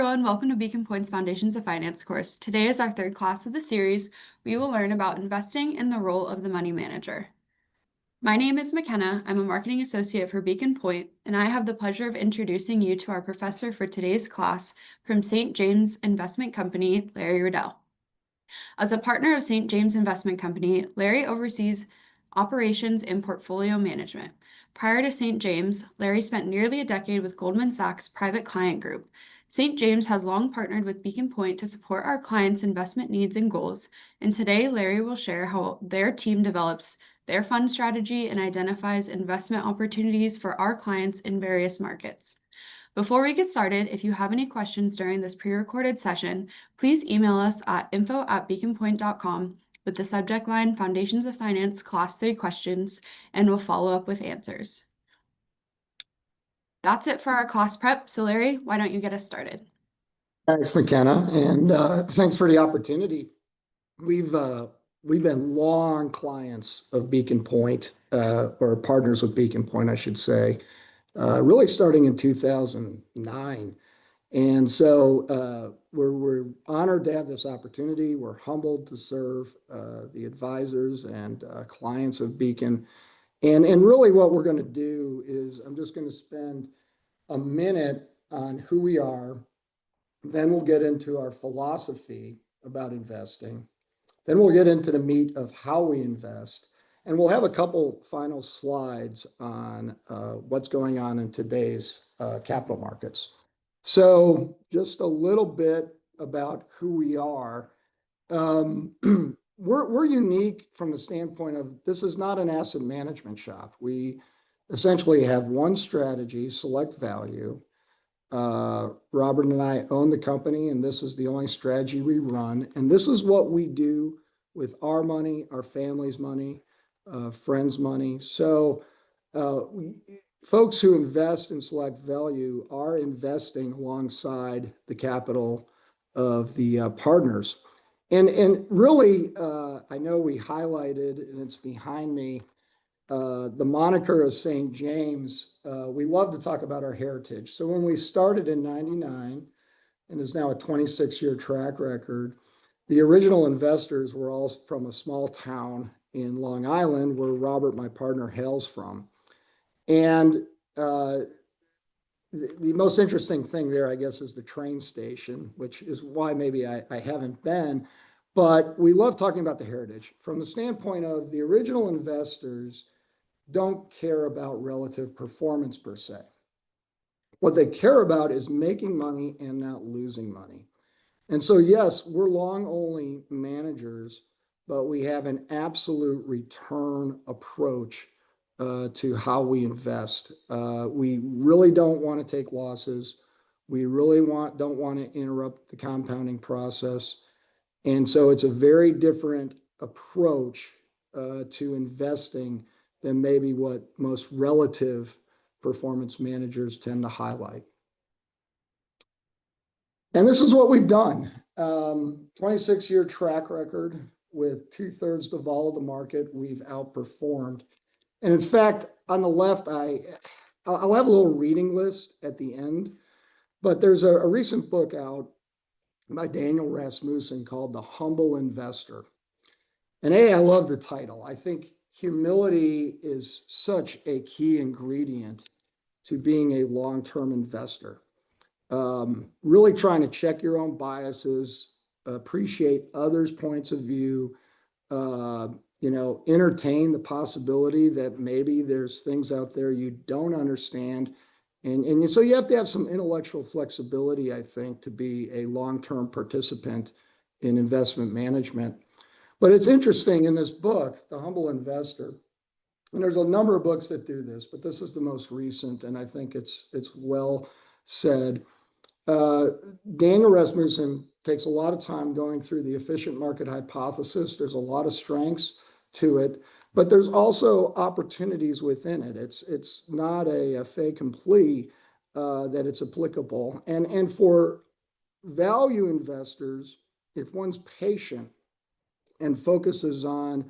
everyone, welcome to Beacon Pointe's Foundations of Finance course. Today is our third class of the series. We will learn about investing and the role of the money manager. My name is McKenna. I'm a marketing associate for Beacon Pointe, and I have the pleasure of introducing you to our professor for today's class from St. James Investment Company, Larry Riddell. As a partner of St. James Investment Company, Larry oversees operations and portfolio management. Prior to St. James, Larry spent nearly a decade with Goldman Sachs Private Client Group. St. James has long partnered with Beacon Pointe to support our clients' investment needs and goals, and today Larry will share how their team develops their fund strategy and identifies investment opportunities for our clients in various markets. Before we get started, if you have any questions during this pre-recorded session, please email us at info@beaconpointe.com with the subject line Foundations of Finance Class 3 questions, and we'll follow up with answers. That's it for our class prep. So Larry, why don't you get us started? Thanks, McKenna, and thanks for the opportunity. We've been long clients of Beacon Pointe, or partners with Beacon Pointe, I should say, really starting in 2009. And so we're honored to have this opportunity. We're humbled to serve the advisors and clients of Beacon. And really what we're going to do is I'm just going to spend a minute on who we are. Then we'll get into our philosophy about investing. Then we'll get into the meat of how we invest. And we'll have a couple final slides on what's going on in today's capital markets. So just a little bit about who we are. We're unique from the standpoint of this is not an asset management shop. We essentially have one strategy, select value. Robert and I own the company, and this is the only strategy we run. And this is what we do with our money, our family's money, friends' money. So folks who invest in select value are investing alongside the capital of the partners. And really, I know we highlighted, and it's behind me, the moniker of St. James. We love to talk about our heritage. So when we started in 99, and is now a 26-year track record, the original investors were all from a small town in Long Island where Robert, my partner, hails from. And the most interesting thing there, I guess, is the train station, which is why maybe I haven't been. But we love talking about the heritage. From the standpoint of the original investors don't care about relative performance per se. What they care about is making money and not losing money. And so, yes, we're long-only managers, but we have an absolute return approach to how we invest. We really don't want to take losses. We really don't want to interrupt the compounding process. And so it's a very different approach to investing than maybe what most relative performance managers tend to highlight. And this is what we've done. 26-year track record with 2/3 of all of the market we've outperformed. And in fact, on the left, I'll have a little reading list at the end, but there's a recent book out by Daniel Rasmussen called The Humble Investor. And I love the title. I think humility is such a key ingredient to being a long-term investor. Really trying to check your own biases, appreciate others' points of view, entertain the possibility that maybe there's things out there you don't understand. And so you have to have some intellectual flexibility, I think, to be a long-term participant in investment management. But it's interesting in this book, The Humble Investor, and there's a number of books that do this, but this is the most recent, and I think it's well said. Daniel Rasmussen takes a lot of time going through the efficient market hypothesis. There's a lot of strengths to it, but there's also opportunities within it. It's not a fait accompli that it's applicable. And for value investors, if one's patient and focuses on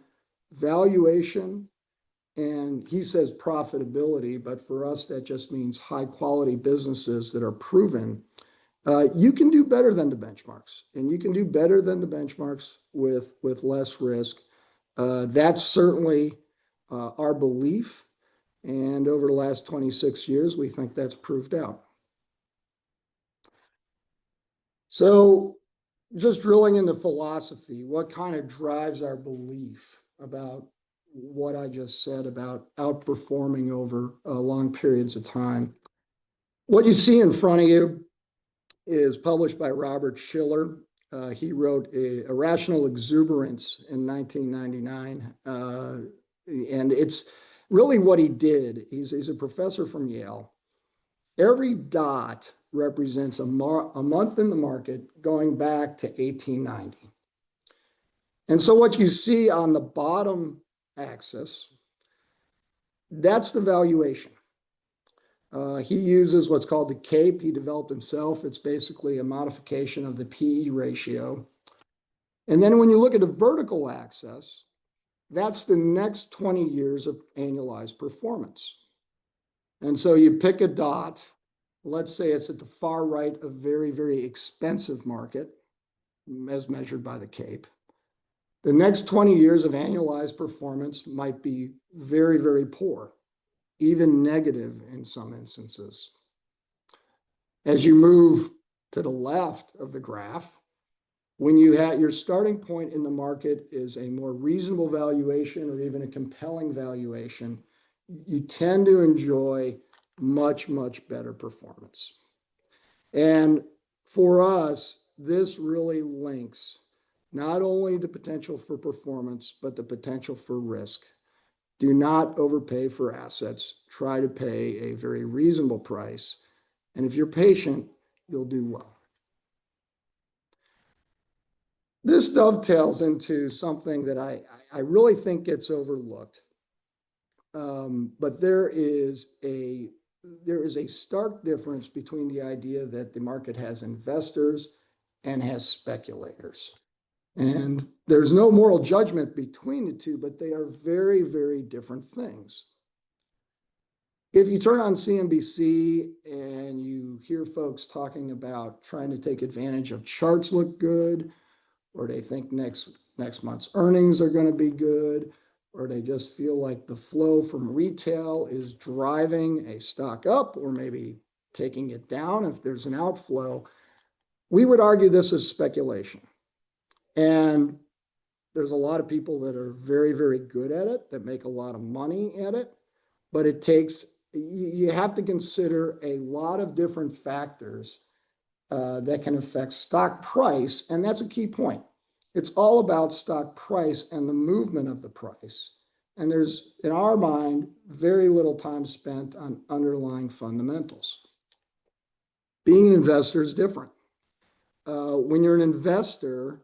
valuation, and he says profitability, but for us that just means high quality businesses that are proven, You can do better than the benchmarks, and you can do better than the benchmarks with less risk. That's certainly our belief. And over the last 26 years, we think that's proved out. So just drilling into philosophy, what kind of drives our belief about what I just said about outperforming over long periods of time? What you see in front of you is published by Robert Shiller. He wrote Irrational Exuberance in 1999. And it's really what he did. He's a professor from Yale. Every dot represents a month in the market going back to 1890. And so what you see on the bottom axis, that's the valuation. He uses what's called the CAPE. He developed himself. It's basically a modification of the PE ratio. And then when you look at the vertical axis, that's the next 20 years of annualized performance. And so you pick a dot, let's say it's at the far right of very, very expensive market, as measured by the CAPE. The next 20 years of annualized performance might be very, very poor, even negative in some instances. As you move to the left of the graph, when you have your starting point in the market is a more reasonable valuation or even a compelling valuation, you tend to enjoy much, much better performance. And for us, this really links not only the potential for performance, but the potential for risk. Do not overpay for assets. Try to pay a very reasonable price. And if you're patient, you'll do well. This dovetails into something that I really think gets overlooked. But there is a stark difference between the idea that the market has investors and has speculators. And there's no moral judgment between the two, but they are very, very different things. If you turn on CNBC and you hear folks talking about trying to take advantage of charts look good, or they think next month's earnings are going to be good, or they just feel like the flow from retail is driving a stock up or maybe taking it down if there's an outflow, we would argue this is speculation. And there's a lot of people that are very, very good at it, that make a lot of money at it, but you have to consider a lot of different factors that can affect stock price, and that's a key point. It's all about stock price and the movement of the price. And there's, in our mind, very little time spent on underlying fundamentals. Being an investor is different. When you're an investor,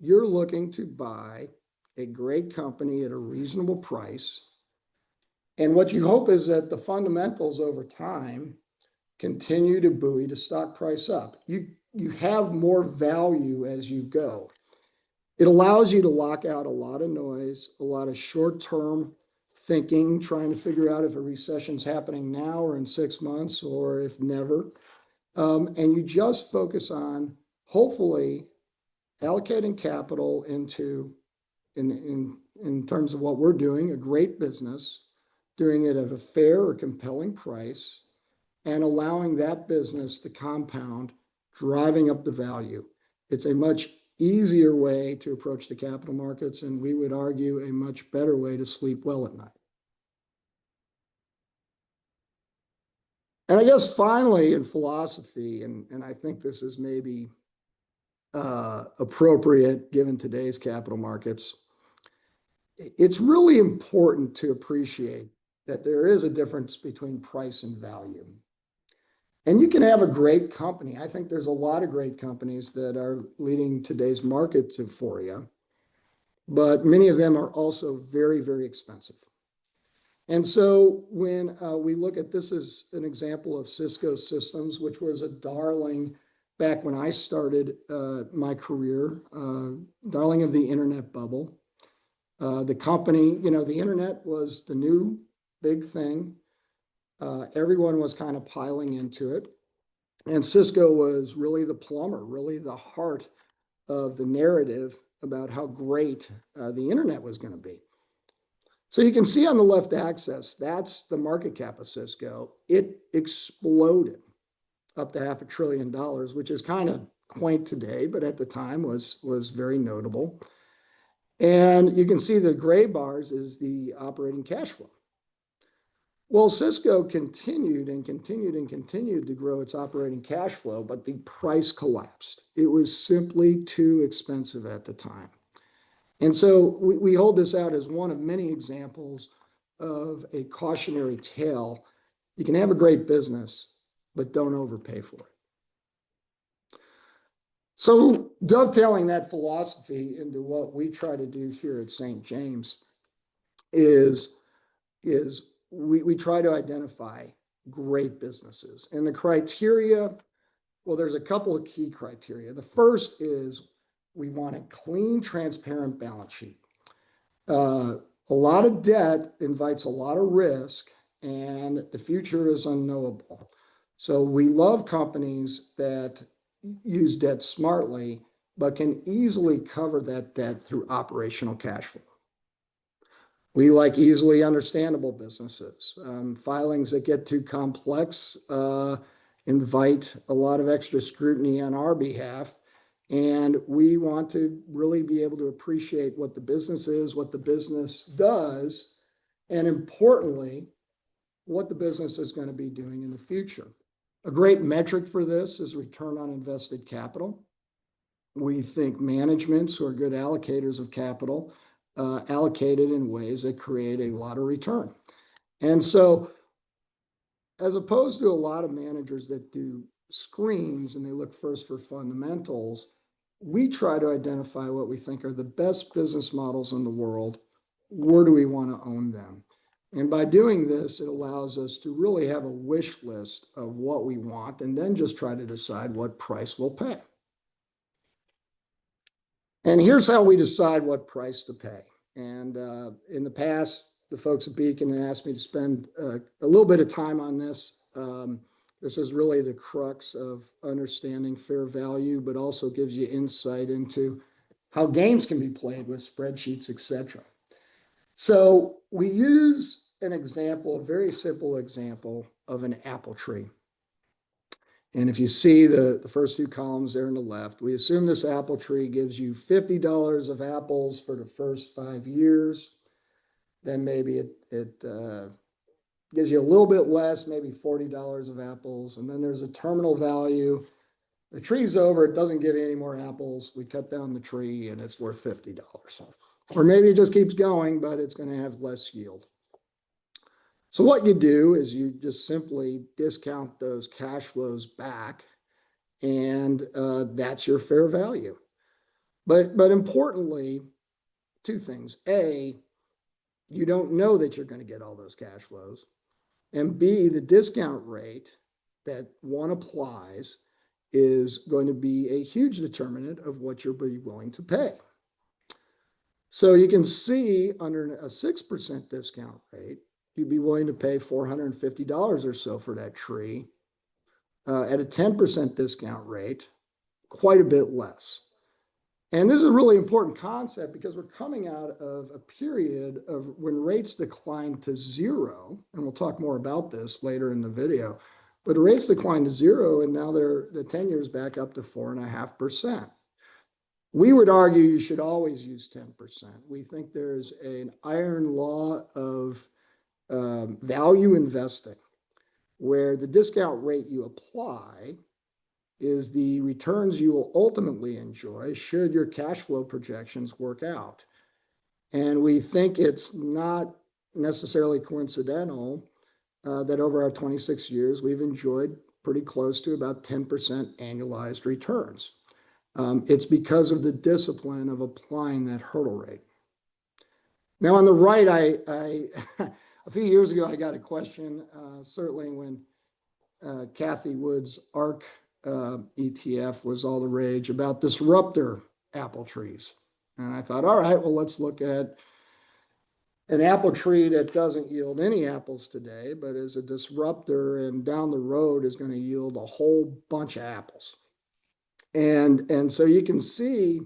you're looking to buy a great company at a reasonable price. And what you hope is that the fundamentals over time continue to buoy the stock price up. You have more value as you go. It allows you to lock out a lot of noise, a lot of short-term thinking, trying to figure out if a recession's happening now or in 6 months or if never. And you just focus on, hopefully, allocating capital into, in terms of what we're doing, a great business, doing it at a fair or compelling price, and allowing that business to compound, driving up the value. It's a much easier way to approach the capital markets, and we would argue a much better way to sleep well at night. And I guess finally in philosophy, and I think this is maybe appropriate given today's capital markets, it's really important to appreciate that there is a difference between price and value. And you can have a great company. I think there's a lot of great companies that are leading today's market euphoria, but many of them are also very, very expensive. And so when we look at this as an example of Cisco Systems, which was a darling back when I started my career, darling of the internet bubble. The company, the internet was the new big thing. Everyone was kind of piling into it. And Cisco was really the plumber, really the heart of the narrative about how great the internet was going to be. So you can see on the left axis, that's the market cap of Cisco. It exploded up to $500 billion, which is kind of quaint today, but at the time was very notable. And you can see the gray bars is the operating cash flow. Well, Cisco continued and continued and continued to grow its operating cash flow, but the price collapsed. It was simply too expensive at the time. And so we hold this out as one of many examples of a cautionary tale. You can have a great business, but don't overpay for it. So dovetailing that philosophy into what we try to do here at St. James is we try to identify great businesses. And the criteria, well, there's a couple of key criteria. The first is we want a clean, transparent balance sheet. A lot of debt invites a lot of risk, and the future is unknowable. So we love companies that use debt smartly, but can easily cover that debt through operational cash flow. We like easily understandable businesses. Filings that get too complex invite a lot of extra scrutiny on our behalf. And we want to really be able to appreciate what the business is, what the business does, and importantly, what the business is going to be doing in the future. A great metric for this is return on invested capital. We think managements who are good allocators of capital allocated in ways that create a lot of return. And so, as opposed to a lot of managers that do screens and they look first for fundamentals, we try to identify what we think are the best business models in the world. Where do we want to own them? And by doing this, it allows us to really have a wish list of what we want and then just try to decide what price we'll pay. And here's how we decide what price to pay. And in the past, the folks at Beacon asked me to spend a little bit of time on this. This is really the crux of understanding fair value, but also gives you insight into how games can be played with spreadsheets, etc. So we use an example, a very simple example of an apple tree. And if you see the first two columns there on the left, we assume this apple tree gives you $50 of apples for the first 5 years. Then maybe it gives you a little bit less, maybe $40 of apples. And then there's a terminal value. The tree's over, it doesn't give you any more apples. We cut down the tree and it's worth $50. Or maybe it just keeps going, but it's going to have less yield. So what you do is you just simply discount those cash flows back, and that's your fair value. But importantly, two things. A, you don't know that you're going to get all those cash flows. And B, the discount rate that one applies is going to be a huge determinant of what you'll be willing to pay. So you can see under a 6% discount rate, you'd be willing to pay $450 or so for that tree. At a 10% discount rate, quite a bit less. And this is a really important concept because we're coming out of a period of when rates declined to zero, and we'll talk more about this later in the video, but rates declined to zero and now the 10 years back up to 4.5%. We would argue you should always use 10%. We think there's an iron law of value investing, where the discount rate you apply is the returns you will ultimately enjoy should your cash flow projections work out. And we think it's not necessarily coincidental that over our 26 years, we've enjoyed pretty close to about 10% annualized returns. It's because of the discipline of applying that hurdle rate. Now on the right, I a few years ago, I got a question, certainly when Kathy Wood's ARC ETF was all the rage about disruptor apple trees. And I thought, all right, well, let's look at an apple tree that doesn't yield any apples today, but is a disruptor and down the road is going to yield a whole bunch of apples. And so you can see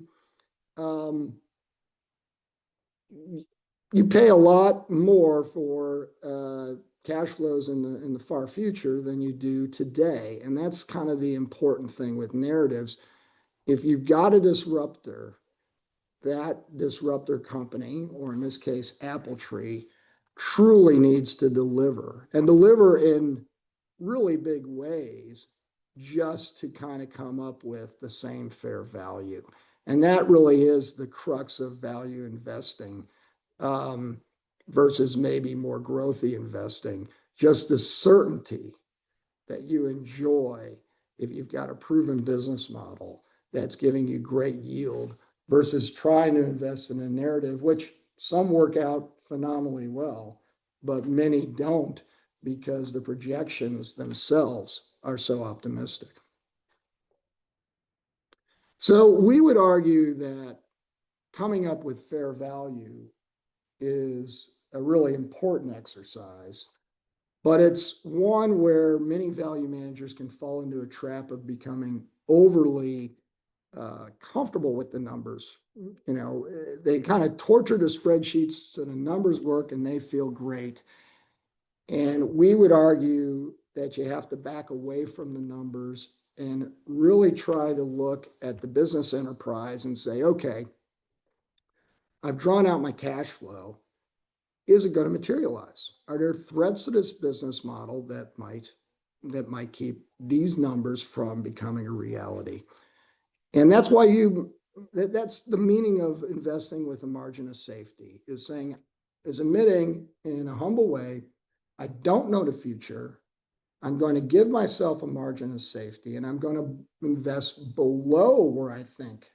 you pay a lot more for cash flows in the far future than you do today. And that's kind of the important thing with narratives. If you've got a disruptor, that disruptor company, or in this case, Apple Tree, truly needs to deliver and deliver in really big ways just to kind of come up with the same fair value. And that really is the crux of value investing versus maybe more growthy investing. Just the certainty that you enjoy if you've got a proven business model that's giving you great yield versus trying to invest in a narrative, which some work out phenomenally well, but many don't because the projections themselves are so optimistic. So we would argue that coming up with fair value is a really important exercise, but it's one where many value managers can fall into a trap of becoming overly comfortable with the numbers. You know, they kind of torture the spreadsheets so the numbers work and they feel great. And we would argue that you have to back away from the numbers and really try to look at the business enterprise and say, okay, I've drawn out my cash flow. Is it going to materialize? Are there threats to this business model that might keep these numbers from becoming a reality? And that's why that's the meaning of investing with a margin of safety, is admitting in a humble way, I don't know the future. I'm going to give myself a margin of safety and I'm going to invest below where I think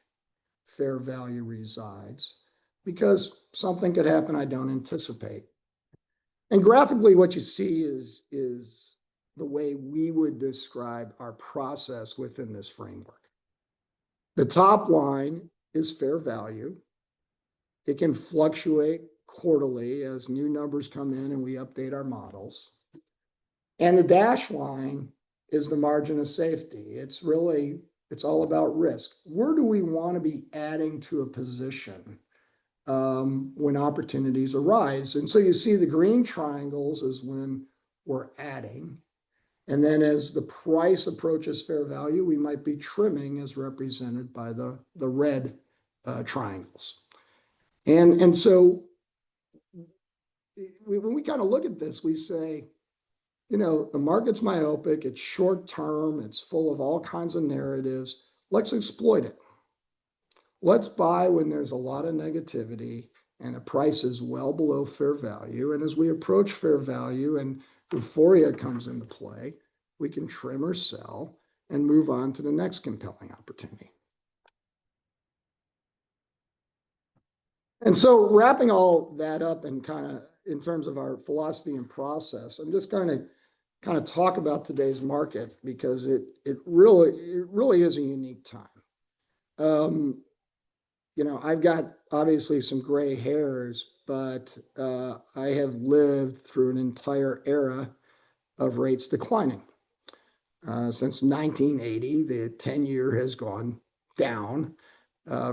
fair value resides because something could happen I don't anticipate. And graphically, what you see is the way we would describe our process within this framework. The top line is fair value. It can fluctuate quarterly as new numbers come in and we update our models. And the dash line is the margin of safety. It's all about risk. Where do we want to be adding to a position when opportunities arise? And so you see the green triangles is when we're adding. And then as the price approaches fair value, we might be trimming as represented by the red triangles. And so when we kind of look at this, we say, you know, the market's myopic, it's short term, it's full of all kinds of narratives. Let's exploit it. Let's buy when there's a lot of negativity and the price is well below fair value. And as we approach fair value and euphoria comes into play, we can trim or sell and move on to the next compelling opportunity. And so wrapping all that up and kind of in terms of our philosophy and process, I'm just going to kind of talk about today's market because it really is a unique time. You know, I've got obviously some gray hairs, but I have lived through an entire era of rates declining. Since 1980, the 10-year has gone down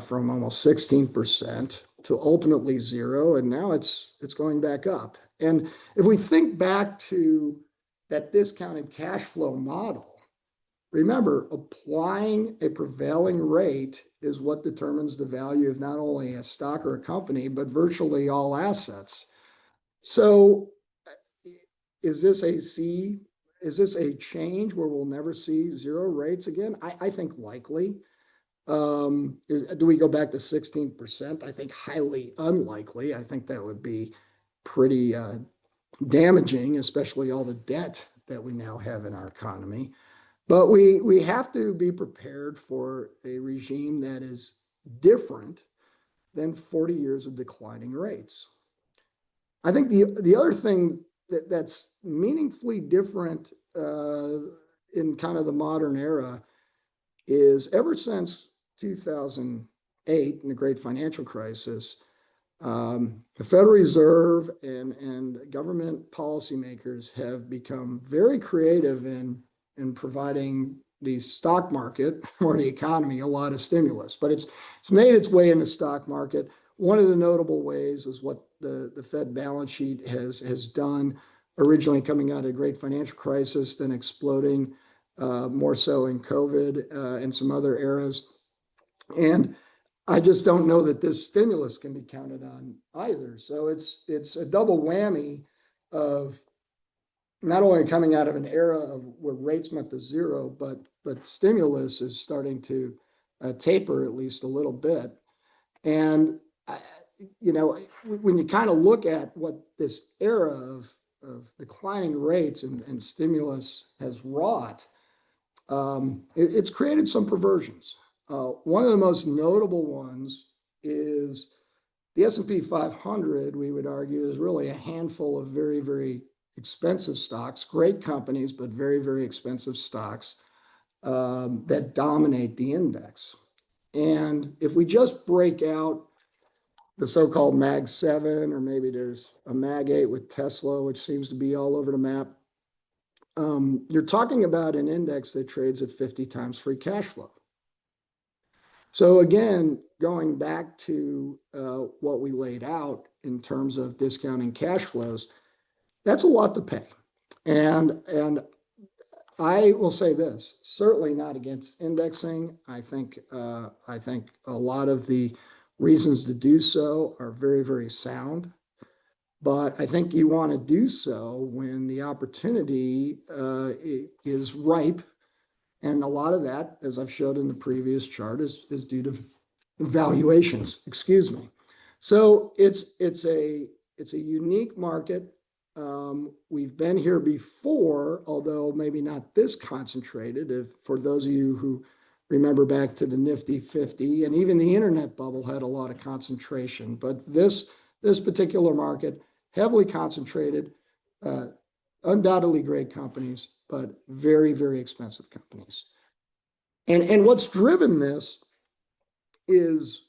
from almost 16% to ultimately zero, and now it's going back up. And if we think back to that discounted cash flow model, remember, applying a prevailing rate is what determines the value of not only a stock or a company, but virtually all assets. So is this a change where we'll never see zero rates again? I think likely. Do we go back to 16%? I think highly unlikely. I think that would be pretty damaging, especially all the debt that we now have in our economy. But we have to be prepared for a regime that is different than 40 years of declining rates. I think the other thing that's meaningfully different in kind of the modern era is ever since 2008 and the great financial crisis, The Federal Reserve and government policymakers have become very creative in providing the stock market or the economy a lot of stimulus, but it's made its way in the stock market. One of the notable ways is what the Fed balance sheet has done, originally coming out of the great financial crisis, then exploding more so in COVID and some other eras. And I just don't know that this stimulus can be counted on either. So it's a double whammy of not only coming out of an era of where rates went to zero, but stimulus is starting to taper at least a little bit. And when you kind of look at what this era of declining rates and stimulus has wrought, it's created some perversions. One of the most notable ones is the S&P 500, we would argue, is really a handful of very, very expensive stocks, great companies, but very, very expensive stocks that dominate the index. And if we just break out the so-called Mag 7, or maybe there's a Mag 8 with Tesla, which seems to be all over the map, you're talking about an index that trades at 50 times free cash flow. So again, going back to what we laid out in terms of discounting cash flows, that's a lot to pay. And I will say this, certainly not against indexing. I think a lot of the reasons to do so are very, very sound. But I think you want to do so when the opportunity is ripe. And a lot of that, as I've showed in the previous chart, is due to valuations, excuse me. So it's a unique market. We've been here before, although maybe not this concentrated. For those of you who remember back to the Nifty 50, and even the internet bubble had a lot of concentration. But this particular market, heavily concentrated, undoubtedly great companies, but very, very expensive companies. And what's driven this is,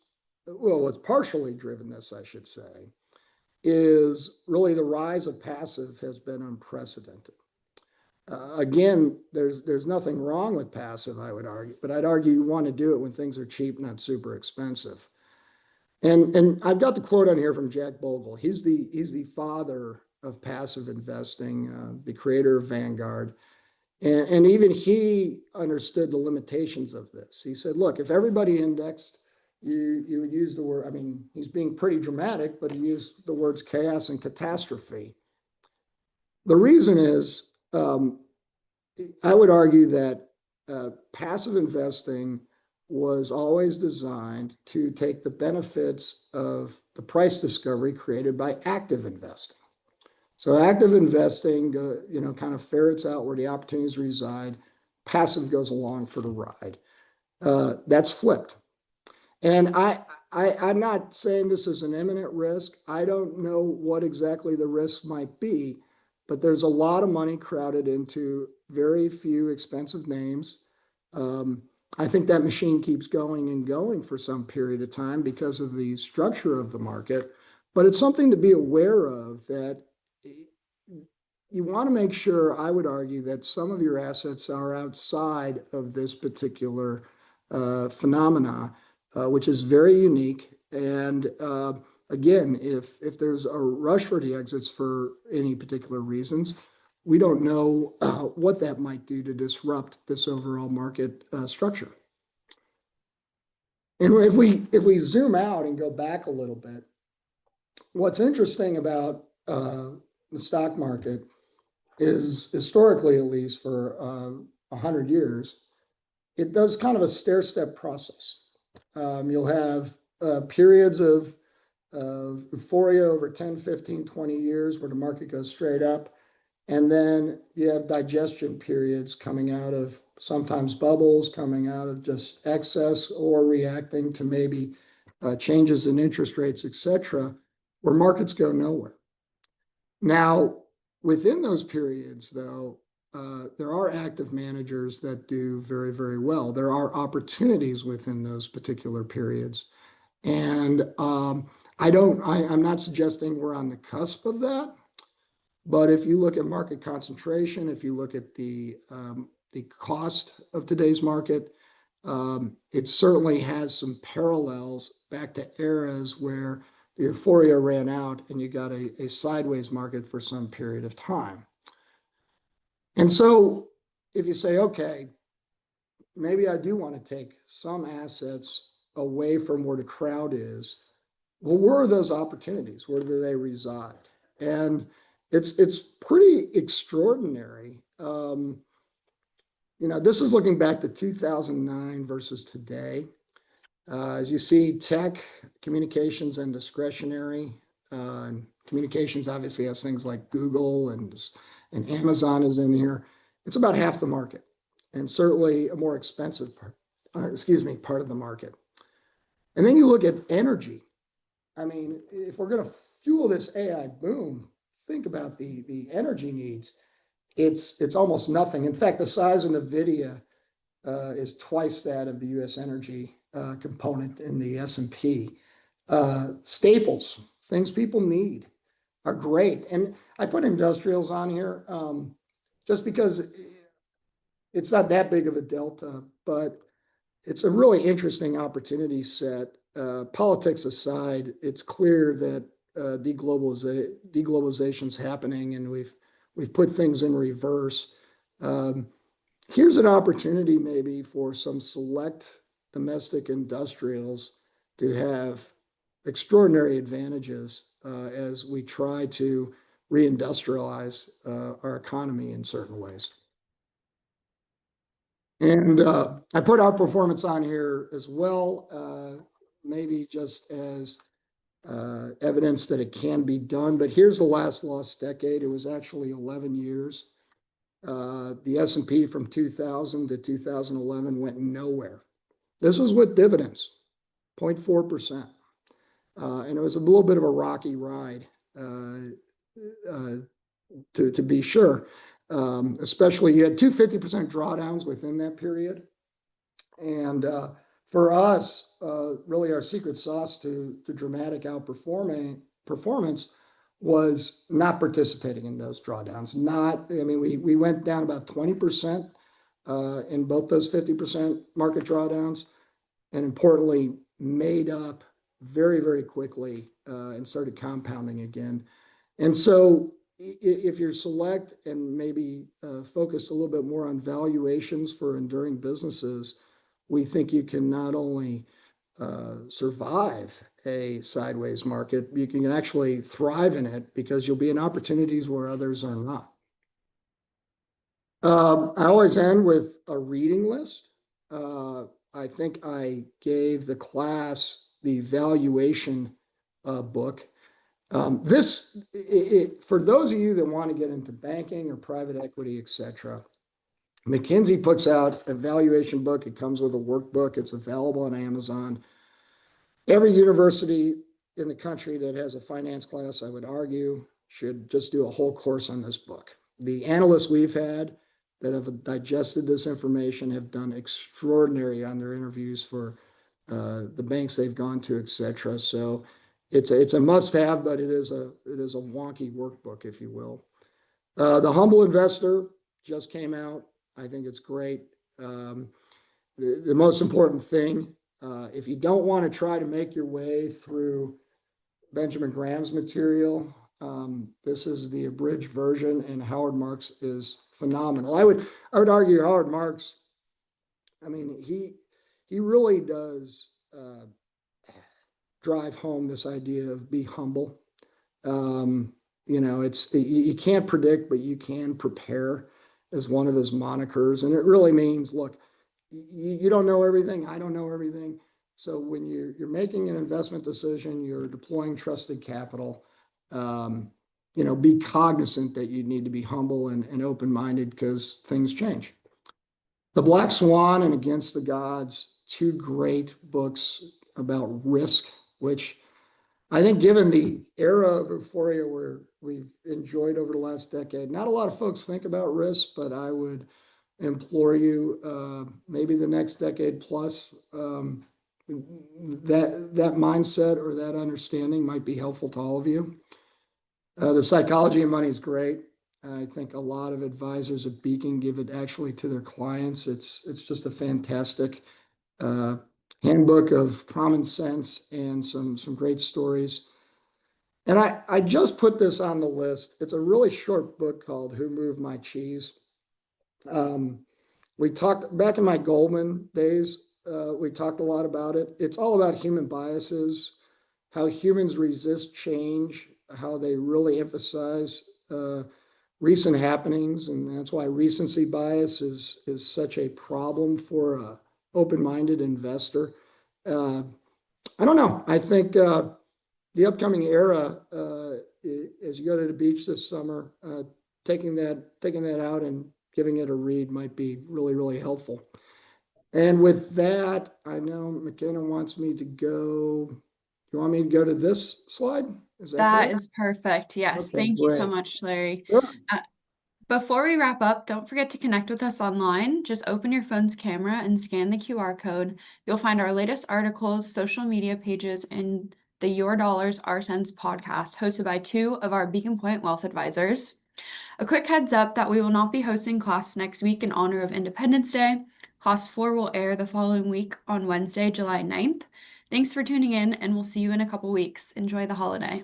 well, what's partially driven this, I should say, is really the rise of passive has been unprecedented. Again, there's nothing wrong with passive, I would argue, but I'd argue you want to do it when things are cheap, not super expensive. And I've got the quote on here from Jack Bogle. He's the father of passive investing, the creator of Vanguard. And even he understood the limitations of this. He said, look, if everybody indexed, you would use the word, I mean, he's being pretty dramatic, but he used the words chaos and catastrophe. The reason is, I would argue that passive investing was always designed to take the benefits of the price discovery created by active investing. So active investing, kind of ferrets out where the opportunities reside. Passive goes along for the ride. That's flipped. And I'm not saying this is an imminent risk. I don't know what exactly the risk might be, but there's a lot of money crowded into very few expensive names. I think that machine keeps going and going for some period of time because of the structure of the market, but it's something to be aware of, that you want to make sure, I would argue, that some of your assets are outside of this particular phenomena, which is very unique. And again, if there's a rush for the exits for any particular reasons, we don't know what that might do to disrupt this overall market structure. And if we zoom out and go back a little bit, what's interesting about the stock market is, historically at least for 100 years, it does kind of a stair-step process. You'll have periods of euphoria over 10, 15, 20 years where the market goes straight up. And then you have digestion periods coming out of sometimes bubbles, coming out of just excess, or reacting to maybe changes in interest rates, et cetera, where markets go nowhere. Now, within those periods, though, there are active managers that do very, very well. There are opportunities within those particular periods. And I'm not suggesting we're on the cusp of that, but if you look at market concentration, if you look at the cost of today's market, it certainly has some parallels back to eras where the euphoria ran out and you got a sideways market for some period of time. And so if you say, okay, maybe I do want to take some assets away from where the crowd is, well, where are those opportunities? Where do they reside? And it's pretty extraordinary. This is looking back to 2009 versus today. As you see, tech, communications, and discretionary. Communications obviously has things like Google and Amazon is in here. It's about half the market, and certainly a more expensive part of the market. And then you look at energy. I mean, if we're going to fuel this AI boom, think about the energy needs. It's almost nothing. In fact, the size of NVIDIA is twice that of the U.S. energy component in the S&P. Staples, things people need, are great. And I put industrials on here just because it's not that big of a delta, but it's a really interesting opportunity set. Politics aside, it's clear that deglobalization is happening, and we've put things in reverse. Here's an opportunity maybe for some select domestic industrials to have extraordinary advantages as we try to reindustrialize our economy in certain ways. And I put our performance on here as well, maybe just as evidence that it can be done. But here's the last lost decade. It was actually 11 years. The S&P from 2000 to 2011 went nowhere. This is with dividends, 0.4%. And it was a little bit of a rocky ride, to be sure. Especially you had two 50% drawdowns within that period. And for us, really our secret sauce to dramatic performance was not participating in those drawdowns. We went down about 20% in both those 50% market drawdowns, and importantly, made up very, very quickly and started compounding again. And so if you're select and maybe focused a little bit more on valuations for enduring businesses, we think you can not only survive a sideways market, you can actually thrive in it because you'll be in opportunities where others are not. I always end with a reading list. I think I gave the class the valuation book. For those of you that want to get into banking or private equity, etc., McKinsey puts out a valuation book. It comes with a workbook. It's available on Amazon. Every university in the country that has a finance class, I would argue, should just do a whole course on this book. The analysts we've had that have digested this information have done extraordinary on their interviews for the banks they've gone to, etc. So it's a must-have, but it is a wonky workbook, if you will. The Humble Investor just came out. I think it's great. The most important thing, if you don't want to try to make your way through Benjamin Graham's material, this is the abridged version, and Howard Marks is phenomenal. I would argue Howard Marks, he really does drive home this idea of be humble. You can't predict, but you can prepare, as one of his monikers. And it really means, look, you don't know everything. I don't know everything. So when you're making an investment decision, you're deploying trusted capital, be cognizant that you need to be humble and open-minded because things change. The Black Swan and Against the Gods, two great books about risk, which I think given the era of euphoria where we've enjoyed over the last decade, not a lot of folks think about risk, but I would implore you, maybe the next decade plus, that mindset or that understanding might be helpful to all of you. The psychology of money is great. I think a lot of advisors at Beacon give it actually to their clients. It's just a fantastic uh, handbook of common sense and some great stories. And I just put this on the list. It's a really short book called Who Moved My Cheese? Um, we talked back in my Goldman days, we talked a lot about it. It's all about human biases, how humans resist change, how they really emphasize recent happenings. And that's why recency bias is such a problem for an open-minded investor. Uh, I don't know. I think the upcoming era, as you go to the beach this summer, taking that out and giving it a read might be really, really helpful. And with that, I know McKenna wants me to go. You want me to go to this slide? Is that That correct? is perfect. Yes. Okay, Thank you so great. much, Larry. Sure. Uh, Before we wrap up, don't forget to connect with us online. Just open your phone's camera and scan the QR code. You'll find our latest articles, social media pages, and the Your Dollars, Our Cents podcast hosted by two of our Beacon Point Wealth advisors. A quick heads up that we will not be hosting class next week in honor of Independence Day. Class 4 will air the following week on Wednesday, July 9th. Thanks for tuning in, and we'll see you in a couple weeks. Enjoy the holiday.